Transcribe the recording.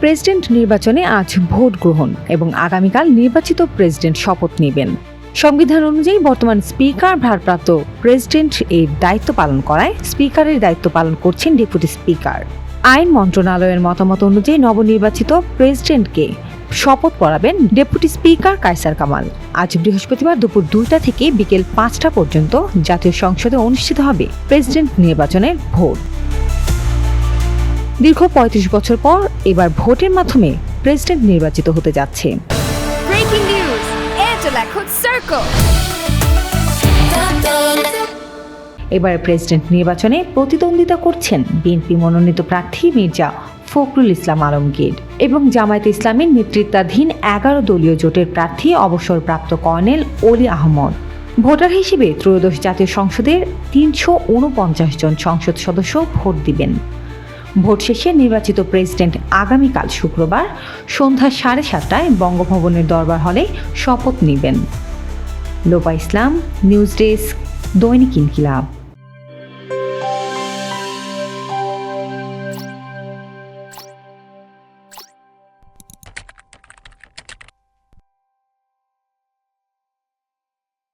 President নির্বাচনে আজ vote গ্রহণ এবং আগামীকাল নির্বাচিত প্রেসিডেন্ট শপথ নেবেন। সংবিধান অনুযায়ী বর্তমান স্পিকার ভারপ্রাপ্ত প্রেসিডেন্ট এর দায়িত্ব পালন করায় স্পিকারের দায়িত্ব পালন করছেন ডেপুটি স্পিকার। আইন মন্ত্রণালয়ের মতামত অনুযায়ী নবনির্বাচিত প্রেসিডেন্টকে শপথ পড়াবেন ডেপুটি স্পিকার কায়সার কামাল। আজ বৃহস্পতিবার দুপুর 2টা থেকে বিকেল 5টা পর্যন্ত জাতীয় সংসদে অনুষ্ঠিত হবে প্রেসিডেন্ট নির্বাচনের ভোট। দীর্ঘ 35 বছর পর এবার ভোটের মাধ্যমে প্রেসিডেন্ট নির্বাচিত হতে যাচ্ছে। ব্রেকিং নিউজ, এয়ারটেল এখন সার্কেল। এবার প্রেসিডেন্ট নির্বাচনে প্রতিদ্বন্দ্বিতা করছেন বিএনপি মনোনীত প্রার্থী মির্জা ফখরুল ইসলাম আলমগীর এবং জামায়াতে ইসলামীর নেতৃত্বাধীন 11 দলীয় জোটের প্রার্থী অবসরপ্রাপ্ত কর্নেল অলি আহমদ। ভোটার হিসেবে ত্রয়োদশ জাতীয় সংসদের 349 জন সংসদ সদস্য ভোট দিবেন। ভোট শেষে নির্বাচিত প্রেসিডেন্ট আগামীকাল শুক্রবার সন্ধ্যা 7:30টায় বঙ্গভবনের দরবার হলে শপথ নেবেন। লোপা ইসলাম, নিউজ ডেস্ক, দৈনিক ইনকিলাব।